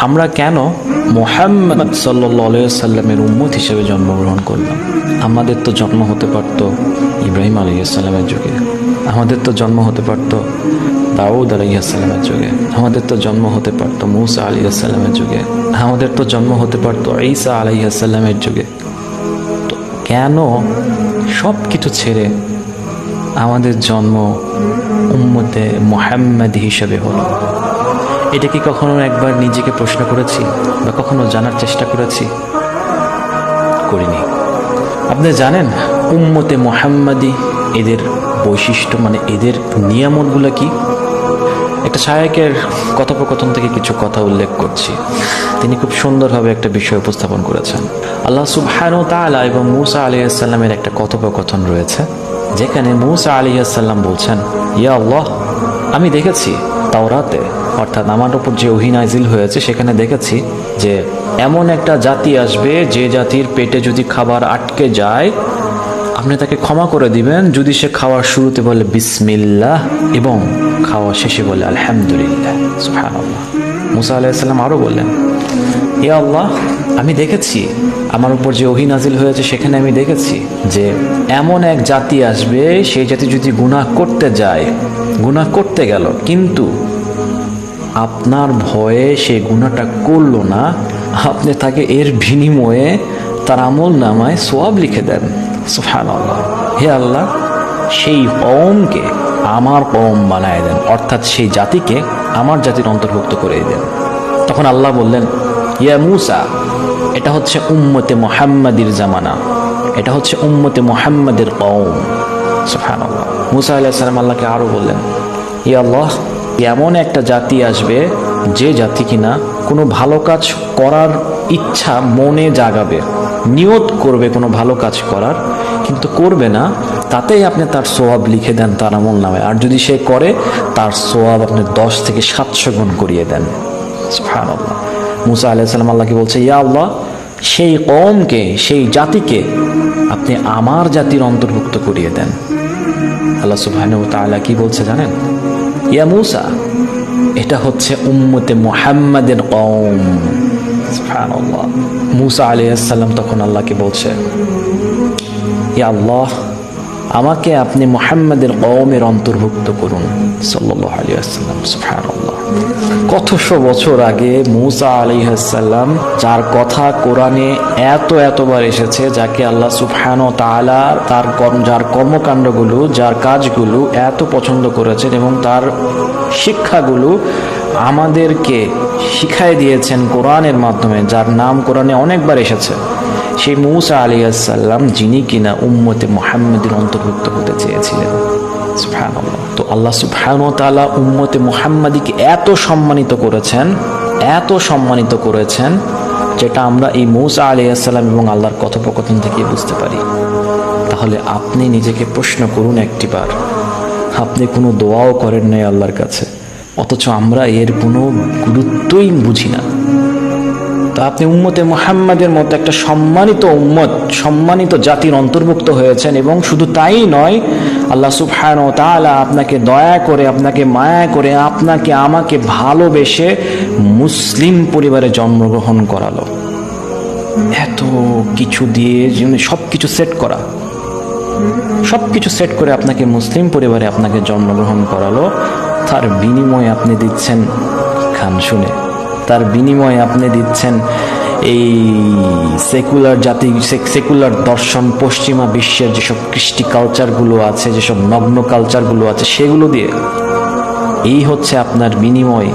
আমরা কেন মুহাম্মদ সাল্লাল্লাহু আলাইহি ওয়াসাল্লামের উম্মত হিসেবে জন্মগ্রহণ করলাম? আমাদের তো জন্ম হতে পারত ইব্রাহিম আলাইহিস সালামের যুগে, আমাদের তো জন্ম হতে পারত দাউদ আলাইহিস সালামের যুগে, আমাদের তো জন্ম হতে পারত মূসা আলাইহিস সালামের যুগে, আমাদের তো জন্ম হতে পারত ঈসা আলাইহিস সালামের যুগে। তো কেন সব কিছু ছেড়ে আমাদের জন্ম উম্মতে মুহাম্মাদি হিসেবে হলো? এটা কি কখনো একবার নিজেকে প্রশ্ন করেছি বা কখনো জানার চেষ্টা করেছি? করিনি। আপনি জানেন উম্মতে মুহাম্মাদি এদের বৈশিষ্ট্য, মানে এদের নিয়ামতগুলো কি? একটা শায়েখের কথোপকথন থেকে কিছু কথা উল্লেখ করছি। তিনি খুব সুন্দরভাবে একটা বিষয় উপস্থাপন করেছেন। আল্লাহ সুবহানাহু ওয়া তাআলা এবং মূসা আলাইহিস সালামের একটা কথোপকথন রয়েছে, যেখানে মূসা আলাইহিস সালাম বলছেন, ইয়া আল্লাহ, আমি দেখেছি তাওরাতে, অর্থাৎ আমার উপর যে ওহী নাযিল হয়েছে সেখানে দেখেছি যে এমন একটা জাতি আসবে যে জাতির পেটে যদি খাবার আটকে যায় আপনি তাকে ক্ষমা করে দিবেন যদি সে খাওয়ার শুরুতে বলে বিসমিল্লাহ এবং খাওয়া শেষে বলে আলহামদুলিল্লাহ। সুবহানাল্লাহ। মূসা আলাইহিস সালাম আরো বললেন, ইয়া আল্লাহ, আমি দেখেছি আমার উপর যে ওহী নাযিল হয়েছে সেখানে আমি দেখেছি যে এমন এক জাতি আসবে, সেই জাতি যদি গুনাহ করতে যায়, গুনাহ করতে গেল কিন্তু আপনার ভয়ে সে গুনাহটা করলো না, আপনি তাকে এর বিনিময়ে তার আমল নামায় সওয়াব লিখে দেন। সুবহানাল্লাহ। হে আল্লাহ, সেই কওমকে আমার কওম বানায় দেন, অর্থাৎ সেই জাতিকে আমার জাতির অন্তর্ভুক্ত করে দেন। তখন আল্লাহ বললেন, ইয়া মূসা, এটা হচ্ছে উম্মতে মুহাম্মাদির জামানা, এটা হচ্ছে উম্মতে মুহাম্মাদের কওম। সুবহানাল্লাহ। মূসা আলাইহিস সালাম আল্লাহকে আরো বললেন, ইয়া আল্লাহ, এমন একটা জাতি আসবে যে জাতি কিনা কোনো ভালো কাজ করার ইচ্ছা মনে জাগাবে, নিয়ত করবে কোনো ভালো কাজ করার, কিন্তু করবে না, তাতেই আপনি তার সওয়াব লিখে দেন তার আমল নামে, আর যদি সে করে তার সওয়াব আপনি 10 থেকে 700 গুণ করিয়ে দেন। সুবহানাল্লাহ। মূসা আলাইহিস সালাম আল্লাহকে বলছে, ইয়া আল্লাহ, সেই কওমকে, সেই জাতিকে আপনি আমার জাতির অন্তর্ভুক্ত করিয়ে দেন। আল্লাহ সুবহানাহু ওয়া তাআলা কি বলছে জানেন? ইয়া মূসা, এটা হচ্ছে উম্মতে মুহাম্মাদের কওম। সুবহানাল্লাহ। মূসা আলাইহিস সালাম তখন আল্লাহকে বলছে, ইয়া আল্লাহ, আমাকে আপনি মুহাম্মাদের কওমের অন্তর্ভুক্ত করুন সাল্লাল্লাহু আলাইহি ওয়াসাল্লাম। সুবহানাল্লাহ। কতশো বছর আগে মূসা আলাইহিস সালাম, যার কথা কোরআনে এতবার এসেছে, যাকে আল্লাহ সুবহানাহু ওয়া তাআলা যার কর্মকাণ্ডগুলো, যার কাজগুলো এত পছন্দ করেছেন এবং তার শিক্ষাগুলো আমাদেরকে শিখাই দিয়েছেন কোরআনের মাধ্যমে, যার নাম কোরআনে অনেকবার এসেছে, সেই মূসা আলাইহিস সালাম যিনি কিনা উম্মতে মুহাম্মাদের অন্তর্ভুক্ত হতে চেয়েছিলেন। সুবহানাল্লাহ। তো আল্লাহ সুবহানাহু ওয়া তাআলা উম্মতে মুহাম্মাদিকে এত সম্মানিত করেছেন যেটা আমরা এই মূসা আলাইহিস সালাম এবং আল্লাহর কথোপকথন থেকে বুঝতে পারি। তাহলে আপনি নিজেকে প্রশ্ন করুন একটিবার, আপনি কোনো দোয়াও করেন নাই আল্লাহর কাছে, অথচ আমরা এর কোনো গুরুত্বই বুঝি না। তো আপনি উম্মতে মুহাম্মাদের মতো একটা সম্মানিত উম্মত, সম্মানিত জাতির অন্তর্ভুক্ত হয়েছেন, এবং শুধু তাই নয়, আল্লাহ সুবহানাহু ওয়া তাআলা আপনাকে দয়া করে, আপনাকে মায়া করে, আপনাকে আমাকে ভালোবেসে মুসলিম পরিবারে জন্মগ্রহণ করালো। এত কিছু দিয়ে সবকিছু সেট করা, সবকিছু সেট করে আপনাকে মুসলিম পরিবারে আপনাকে জন্মগ্রহণ করালো, তার বিনিময়ে আপনি দিচ্ছেন খান শুনে, তার বিনিময়ে আপনি দিচ্ছেন এই সেকুলার জাতি, সেকুলার দর্শন, পশ্চিমা বিশ্বের যেসব কৃষ্টি কালচারগুলো আছে, যেসব নগ্ন কালচারগুলো আছে, সেগুলো দিয়ে। এই হচ্ছে আপনার বিনিময়।